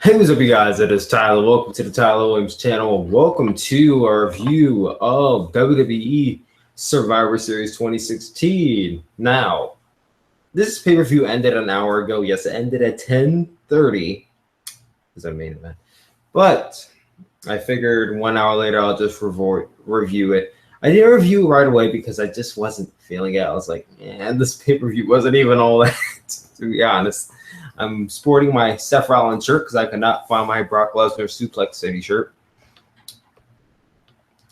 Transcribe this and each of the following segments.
Hey, what's up, you guys? It is Tyler. Welcome to the Tyler Williams channel. Welcome to our review of WWE Survivor Series 2016. Now, this pay-per-view ended an hour ago. Yes, it ended at 10:30. Is that main event? But I figured 1 hour later I'll just review it. I didn't review it right away because I just wasn't feeling it. I was like, man, this pay-per-view wasn't even all that, to be honest. I'm sporting my Seth Rollins shirt because I could not find my Brock Lesnar Suplex City shirt.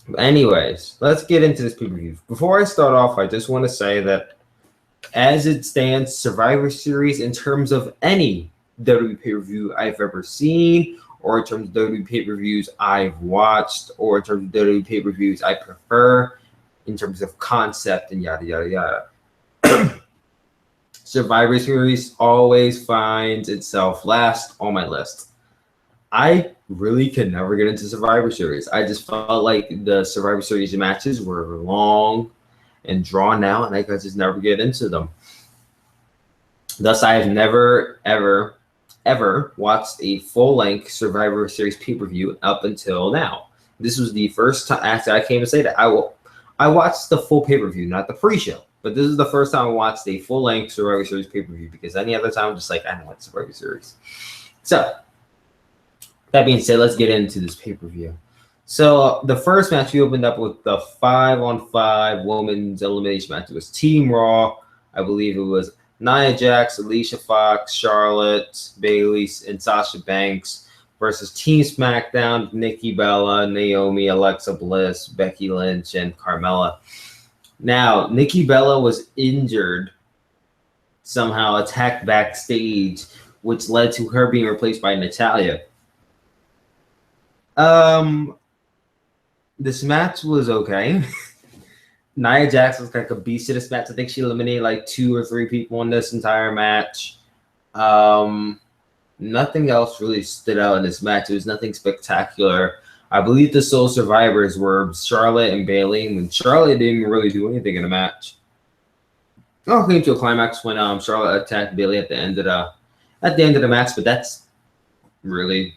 But anyways, let's get into this pay-per-view. Before I start off, I just want to say that as it stands, Survivor Series, in terms of any WWE pay-per-view I've ever seen, or in terms of WWE pay-per-views I've watched, or in terms of WWE pay-per-views I prefer, in terms of concept and yada, yada, yada. Survivor Series always finds itself last on my list. I really could never get into Survivor Series. I just felt like the Survivor Series matches were long and drawn out, and I could just never get into them. Thus, I have never, ever watched a full-length Survivor Series pay-per-view up until now. This was the first time, actually, I came to say that I watched the full pay-per-view, not the pre-show. But this is the first time I watched a full-length Survivor Series pay-per-view, because any other time I'm just like, I don't like Survivor Series. So, that being said, let's get into this pay-per-view. So, the first match, we opened up with the 5-on-5 women's elimination match. It was Team Raw. I believe it was Nia Jax, Alicia Fox, Charlotte, Bayley, and Sasha Banks versus Team SmackDown, Nikki Bella, Naomi, Alexa Bliss, Becky Lynch, and Carmella. Now, Nikki Bella was injured, somehow attacked backstage, which led to her being replaced by Natalya. This match was okay. Nia Jax was like a beast in this match. I think she eliminated like 2 or 3 people in this entire match. Nothing else really stood out in this match. It was nothing spectacular. I believe the sole survivors were Charlotte and Bayley, and Charlotte didn't really do anything in the match. It all came to a climax when Charlotte attacked Bayley at the end of the match, but that's really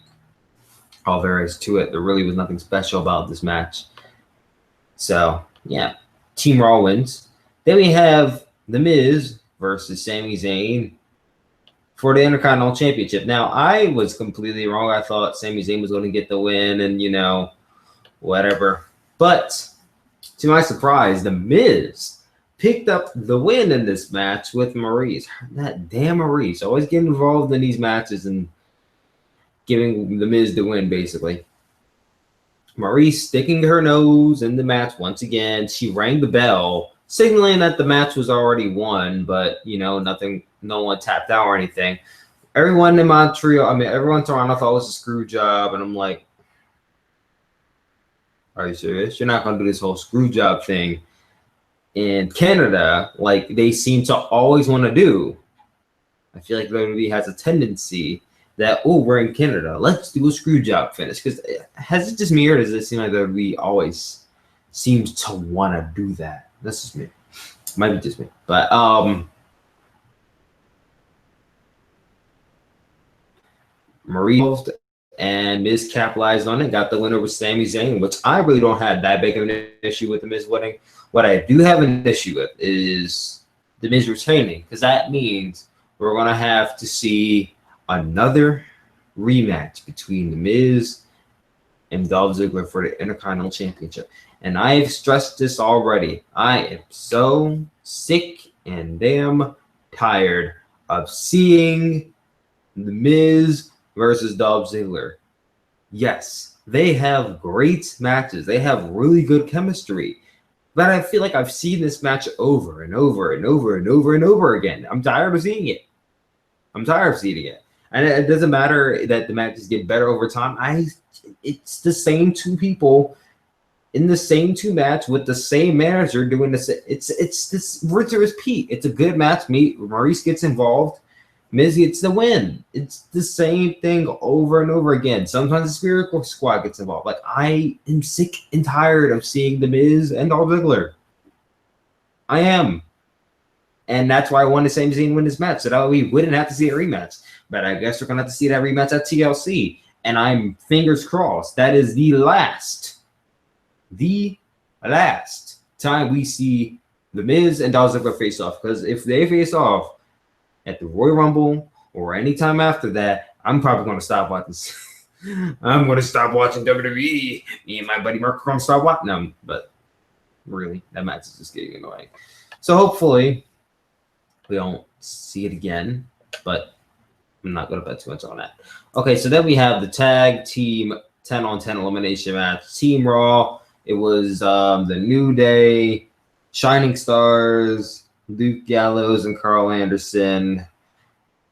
all there is to it. There really was nothing special about this match. So yeah, Team Raw wins. Then we have The Miz versus Sami Zayn for the Intercontinental Championship. Now, I was completely wrong. I thought Sami Zayn was going to get the win and, you know, whatever. But to my surprise, The Miz picked up the win in this match with Maryse. That damn Maryse. Always getting involved in these matches and giving The Miz the win, basically. Maryse sticking her nose in the match once again. She rang the bell, signaling that the match was already won, but, you know, no one tapped out or anything. Everyone in Montreal, everyone in Toronto thought it was a screw job, and I'm like, are you serious? You're not going to do this whole screw job thing in Canada like they seem to always want to do. I feel like WWE has a tendency that, oh, we're in Canada, let's do a screw job finish. Because has it just me, or does it seem like WWE always seems to want to do that? That's just me. Might be just me. But Maryse and Miz capitalized on it, got the win over Sami Zayn, which I really don't have that big of an issue with the Miz winning. What I do have an issue with is the Miz retaining, because that means we're going to have to see another rematch between the Miz and Dolph Ziggler for the Intercontinental Championship. And I've stressed this already. I am so sick and damn tired of seeing the Miz versus Dolph Ziggler. Yes, they have great matches. They have really good chemistry. But I feel like I've seen this match over and over and over and over and over again. I'm tired of seeing it. And it doesn't matter that the matches get better over time. It's the same 2 people in the same 2 match with the same manager doing this. It's this rinse and repeat. It's a good match. Maryse gets involved. Miz gets the win. It's the same thing over and over again. Sometimes the Spirit Squad gets involved. Like, I am sick and tired of seeing the Miz and Dolph Ziggler. I am. And that's why I wanted Sami Zayn to win this match, so that we wouldn't have to see a rematch. But I guess we're going to have to see that rematch at TLC. And I'm fingers crossed that is the last time we see The Miz and Dolph Ziggler face off. Because if they face off at the Royal Rumble or any time after that, I'm probably going to stop watching. I'm going to stop watching WWE. Me and my buddy Mark are going to stop watching them. But really, that match is just getting annoying. So hopefully we don't see it again. But I'm not going to bet too much on that. Okay, so then we have the tag team 10-on-10 elimination match. Team Raw. It was the New Day, Shining Stars, Luke Gallows and Carl Anderson,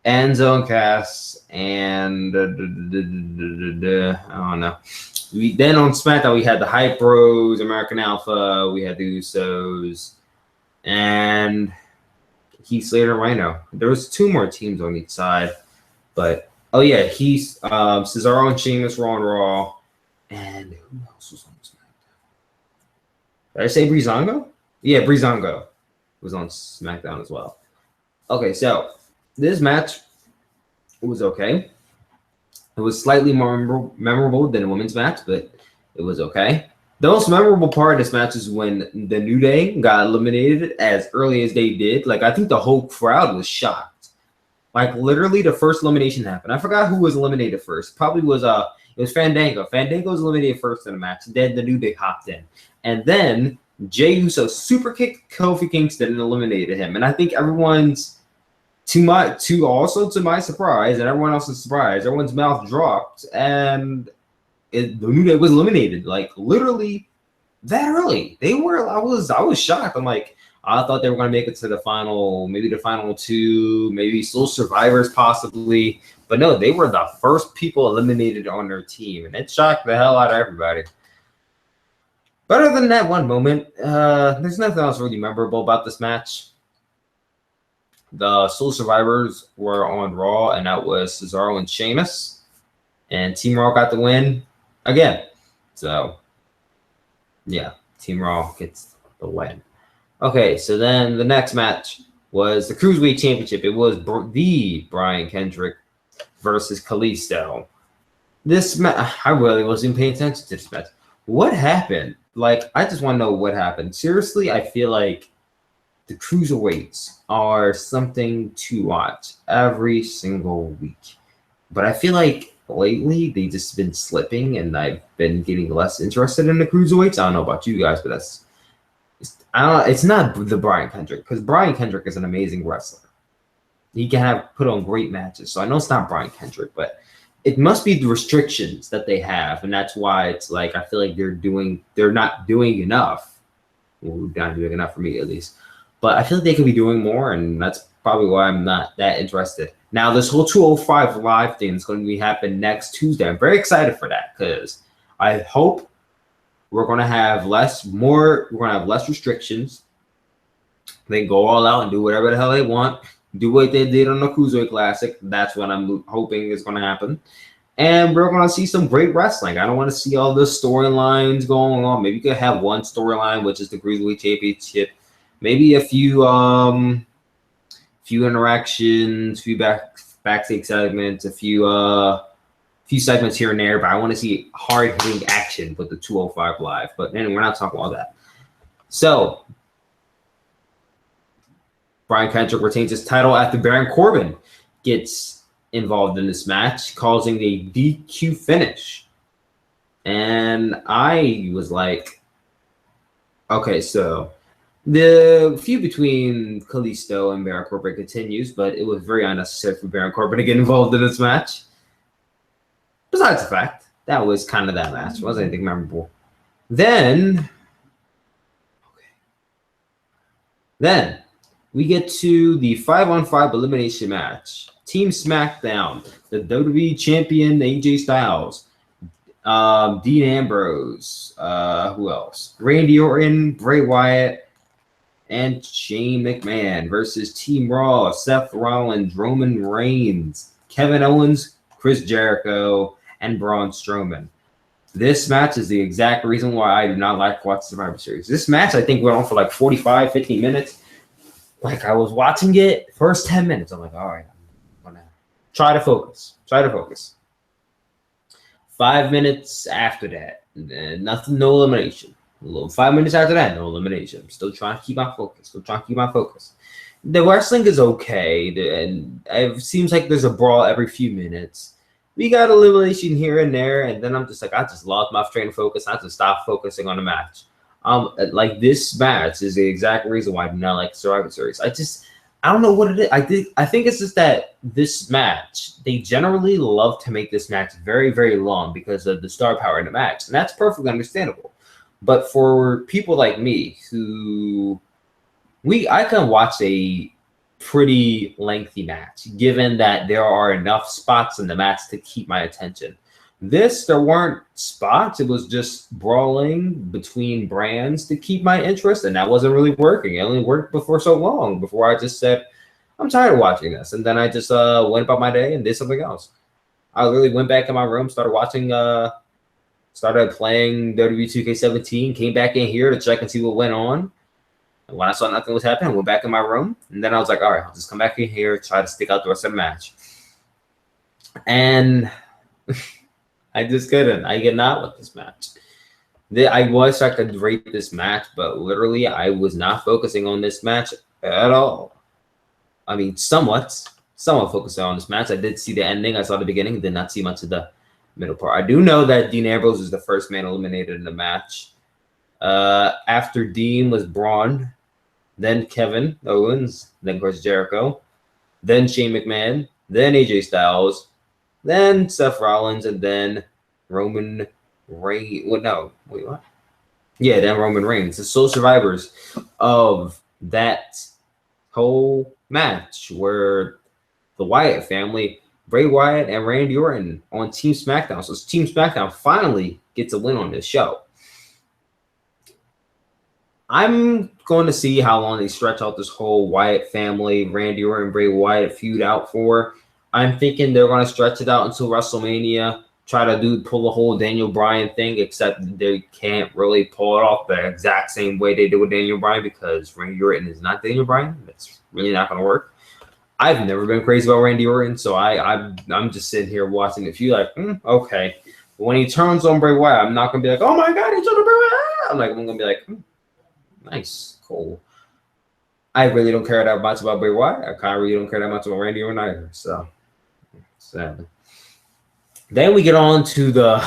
Enzo and Cass, and I don't know. Then on SmackDown, we had the Hype Bros, American Alpha, we had the Usos, and Heath Slater and Rhino. There was 2 more teams on each side. But, oh yeah, he's Cesaro and Sheamus were on Raw. And who else was on SmackDown? Did I say Breezango? Yeah, Breezango was on SmackDown as well. Okay, so this match was okay. It was slightly more memorable than a women's match, but it was okay. The most memorable part of this match is when the New Day got eliminated as early as they did. Like, I think the whole crowd was shocked. Like, literally, the first elimination happened. I forgot who was eliminated first. Probably was it was Fandango. Fandango was eliminated first in the match. Then the New Day hopped in. And then Jey Uso super kicked Kofi Kingston and eliminated him. And I think everyone's, to my surprise, and everyone else's surprise, everyone's mouth dropped. And the New Day was eliminated. Like, literally that early. I was shocked. I'm like, I thought they were going to make it to the final, maybe the final 2, maybe still survivors possibly. But no, they were the first people eliminated on their team. And it shocked the hell out of everybody. But other than that one moment, there's nothing else really memorable about this match. The Soul Survivors were on Raw, and that was Cesaro and Sheamus. And Team Raw got the win again. So, yeah, Team Raw gets the win. Okay, so then the next match was the Cruiserweight Championship. It was the Brian Kendrick versus Kalisto. This match, I really wasn't paying attention to this match. What happened? Like, I just want to know what happened. Seriously, I feel like the Cruiserweights are something to watch every single week. But I feel like lately they've just been slipping, and I've been getting less interested in the Cruiserweights. I don't know about you guys, but it's not the Brian Kendrick, because Brian Kendrick is an amazing wrestler. He can put on great matches. So I know it's not Brian Kendrick, but it must be the restrictions that they have. And that's why it's like, I feel like they're not doing enough. Well, not doing enough for me, at least. But I feel like they could be doing more, and that's probably why I'm not that interested. Now, this whole 205 Live thing is going to be happening next Tuesday. I'm very excited for that, because I hope we're going to have less restrictions. They can go all out and do whatever the hell they want. Do what they did on the Cruiserweight Classic. That's what I'm hoping is going to happen. And we're going to see some great wrestling. I don't want to see all the storylines going on. Maybe you could have one storyline, which is the Cruiserweight Championship. Maybe a few interactions, few backstage segments, a few segments here and there. But I want to see hard-hitting action with the 205 Live. But anyway, we're not talking about that. So, Brian Kendrick retains his title after Baron Corbin gets involved in this match, causing a DQ finish. And I was like, okay, so the feud between Kalisto and Baron Corbin continues, but it was very unnecessary for Baron Corbin to get involved in this match. Besides the fact, that was kind of that match. It wasn't anything memorable. Then we get to the 5-on-5 elimination match. Team SmackDown, the WWE Champion AJ Styles, Dean Ambrose, who else? Randy Orton, Bray Wyatt, and Shane McMahon versus Team Raw, Seth Rollins, Roman Reigns, Kevin Owens, Chris Jericho, and Braun Strowman. This match is the exact reason why I do not like to watch Survivor Series. This match, I think, went on for like 45, 50 minutes. Like I was watching it first 10 minutes. I'm like, all right, I'm gonna try to focus. Try to focus. 5 minutes after that, nothing, no elimination. 5 minutes after that, no elimination. I'm still trying to keep my focus. Still trying to keep my focus. The wrestling is okay, and it seems like there's a brawl every few minutes. We got elimination here and there, and then I'm just like, I just lost my train of focus. I just stopped focusing on the match. Like this match is the exact reason why I do not like Survivor Series. I don't know what it is. I think it's just that this match, they generally love to make this match very, very long because of the star power in the match. And that's perfectly understandable. But for people like me who I can watch a pretty lengthy match, given that there are enough spots in the match to keep my attention. There weren't spots. It was just brawling between brands to keep my interest, and that wasn't really working. It only worked before so long before I just said, I'm tired of watching this. And then I just went about my day and did something else. I literally went back in my room, started playing WWE 2K17, came back in here to check and see what went on. And when I saw nothing was happening, I went back in my room. And then I was like, all right, I'll just come back in here, try to stick out the rest of the match. And I just couldn't. I could not with this match. I could rate this match, but literally I was not focusing on this match at all. I mean, somewhat focusing on this match. I did see the ending. I saw the beginning. Did not see much of the middle part. I do know that Dean Ambrose is the first man eliminated in the match. After Dean was Braun, then Kevin Owens, then Chris Jericho, then Shane McMahon, then AJ Styles, then Seth Rollins, and then Roman Reigns. What? Yeah, then Roman Reigns. The sole survivors of that whole match were the Wyatt family, Bray Wyatt and Randy Orton on Team SmackDown. So Team SmackDown finally gets a win on this show. I'm going to see how long they stretch out this whole Wyatt family, Randy Orton, Bray Wyatt feud out for. I'm thinking they're going to stretch it out until WrestleMania, try to pull the whole Daniel Bryan thing, except they can't really pull it off the exact same way they did with Daniel Bryan because Randy Orton is not Daniel Bryan. That's really not going to work. I've never been crazy about Randy Orton, so I'm just sitting here watching the feud like, okay. But when he turns on Bray Wyatt, I'm not going to be like, oh my God, he turned on Bray Wyatt. I'm going to be like, nice, cool. I really don't care that much about Bray Wyatt. I kind of really don't care that much about Randy Orton either. So, sadly. Then we get on to the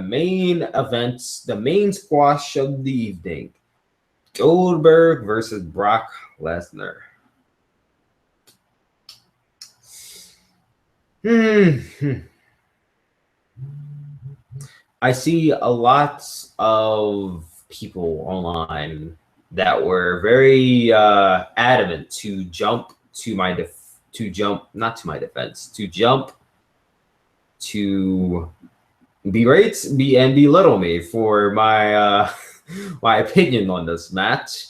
main events, the main squash of the evening. Goldberg versus Brock Lesnar. I see a lot of people online that were very adamant to jump to belittle me for my my opinion on this match.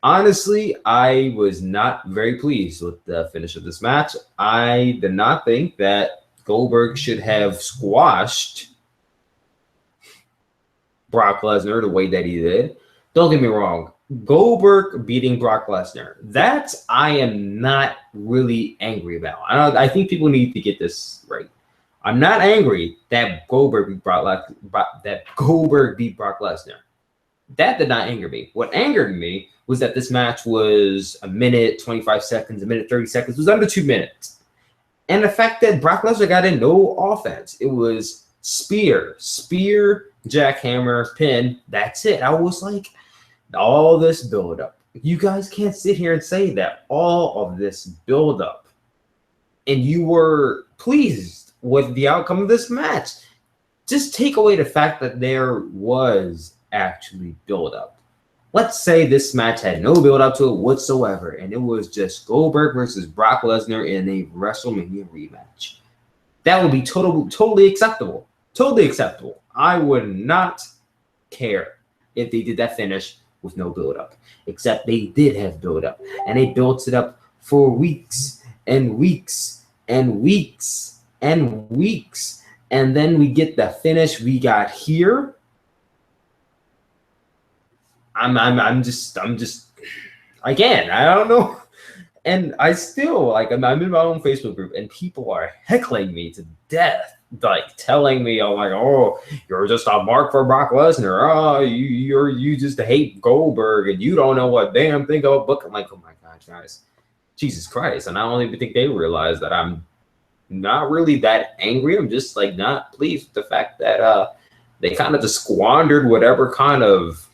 Honestly, I was not very pleased with the finish of this match. I did not think that Goldberg should have squashed Brock Lesnar the way that he did. Don't get me wrong. Goldberg beating Brock Lesnar, that I am not really angry about. I think people need to get this right. I'm not angry that Goldberg beat Brock Lesnar. That did not anger me. What angered me was that this match was a minute 25 seconds, a minute 30 seconds. It was under 2 minutes. And the fact that Brock Lesnar got in no offense. It was spear, jackhammer, pin. That's it. I was like, all this build-up. You guys can't sit here and say that. All of this build-up. And you were pleased with the outcome of this match. Just take away the fact that there was actually build-up. Let's say this match had no build-up to it whatsoever, and it was just Goldberg versus Brock Lesnar in a WrestleMania rematch. That would be totally acceptable. Totally acceptable. I would not care if they did that finish with no build-up. Except they did have build-up, and they built it up for weeks and weeks and weeks and weeks. And then we get the finish we got here. I'm just again, I don't know. And I still like I'm in my own Facebook group and people are heckling me to death, like telling me, I'm like, oh, you're just a mark for Brock Lesnar. Oh, you just hate Goldberg and you don't know what damn thing about book. I'm like, oh my god, guys, Jesus Christ. And I don't even think they realize that I'm not really that angry. I'm just like not pleased with the fact that they kind of just squandered whatever kind of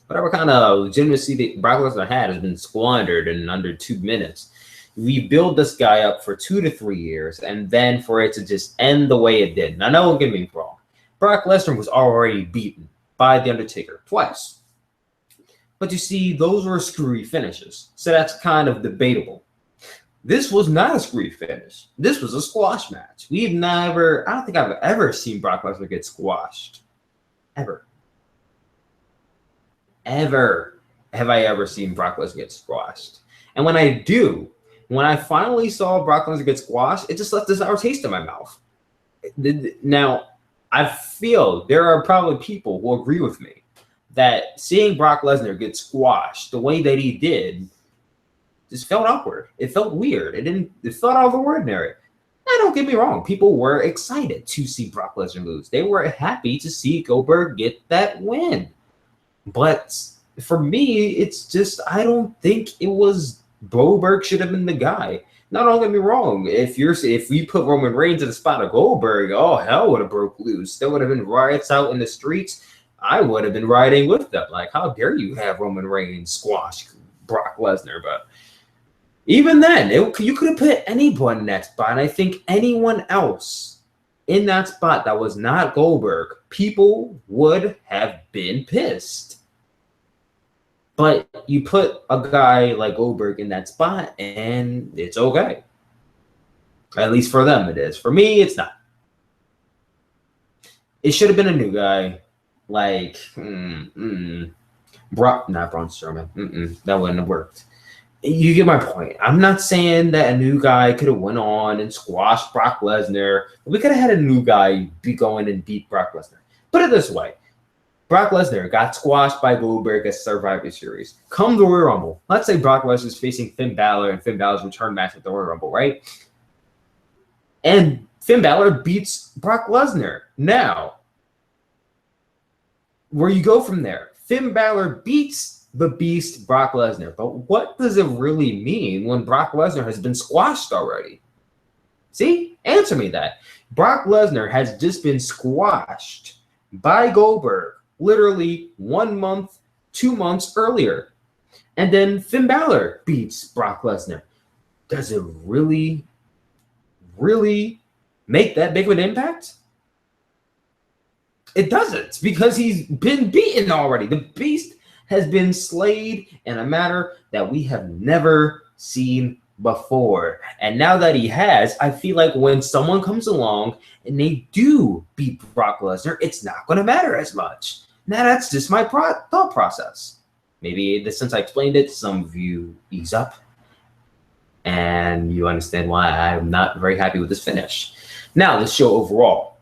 legitimacy that Brock Lesnar had has been squandered in under 2 minutes. We build this guy up for 2 to 3 years, and then for it to just end the way it did. Now, don't get me wrong. Brock Lesnar was already beaten by The Undertaker twice. But you see, those were screwy finishes. So that's kind of debatable. This was not a screwy finish. This was a squash match. I don't think I've ever seen Brock Lesnar get squashed. Ever have I ever seen Brock Lesnar get squashed. And when I finally saw Brock Lesnar get squashed, it just left a sour taste in my mouth. Now, I feel there are probably people who agree with me that seeing Brock Lesnar get squashed the way that he did just felt awkward. It felt weird. It felt out of the ordinary. Now, don't get me wrong. People were excited to see Brock Lesnar lose. They were happy to see Goldberg get that win. But for me, it's just, I don't think it was Goldberg should have been the guy. Now, don't get me wrong. If we put Roman Reigns in the spot of Goldberg, oh, hell would have broke loose. There would have been riots out in the streets. I would have been rioting with them. Like, how dare you have Roman Reigns squash Brock Lesnar? But even then, you could have put anyone in that spot. And I think anyone else in that spot that was not Goldberg, people would have been pissed. But you put a guy like Goldberg in that spot, and it's okay. At least for them, it is. For me, it's not. It should have been a new guy, like not Braun Strowman. That wouldn't have worked. You get my point. I'm not saying that a new guy could have went on and squashed Brock Lesnar. We could have had a new guy going and beat Brock Lesnar. Put it this way. Brock Lesnar got squashed by Goldberg at Survivor Series. Come the Royal Rumble. Let's say Brock Lesnar is facing Finn Balor and Finn Balor's return match at the Royal Rumble, right? And Finn Balor beats Brock Lesnar. Now, where you go from there? Finn Balor beats the Beast Brock Lesnar. But what does it really mean when Brock Lesnar has been squashed already? See? Answer me that. Brock Lesnar has just been squashed by Goldberg literally 1 month, 2 months earlier. And then Finn Balor beats Brock Lesnar. Does it really make that big of an impact? It doesn't, because he's been beaten already. The Beast has been slayed in a manner that we have never seen before. And now that he has, I feel like when someone comes along and they do beat Brock Lesnar, it's not going to matter as much. Now, that's just my thought process. Maybe since I explained it, some of you ease up and you understand why I'm not very happy with this finish. Now, the show overall.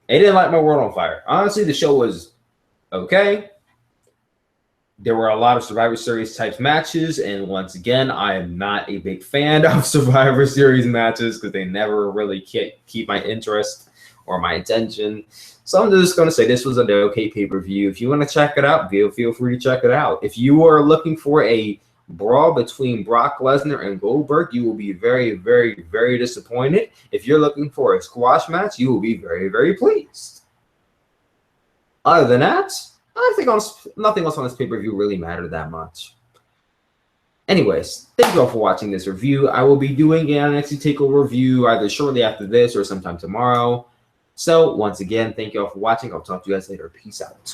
It didn't light my world on fire. Honestly, the show was okay. There were a lot of Survivor Series type matches, and once again, I am not a big fan of Survivor Series matches because they never really keep my interest or my attention. So I'm just going to say this was an okay pay-per-view. If you want to check it out, feel free to check it out. If you are looking for a brawl between Brock Lesnar and Goldberg, you will be very, very, very disappointed. If you're looking for a squash match, you will be very, very pleased. Other than that, I think nothing else on this pay-per-view really mattered that much. Anyways, thank you all for watching this review. I will be doing an NXT TakeOver review either shortly after this or sometime tomorrow. So once again, thank you all for watching. I'll talk to you guys later. Peace out.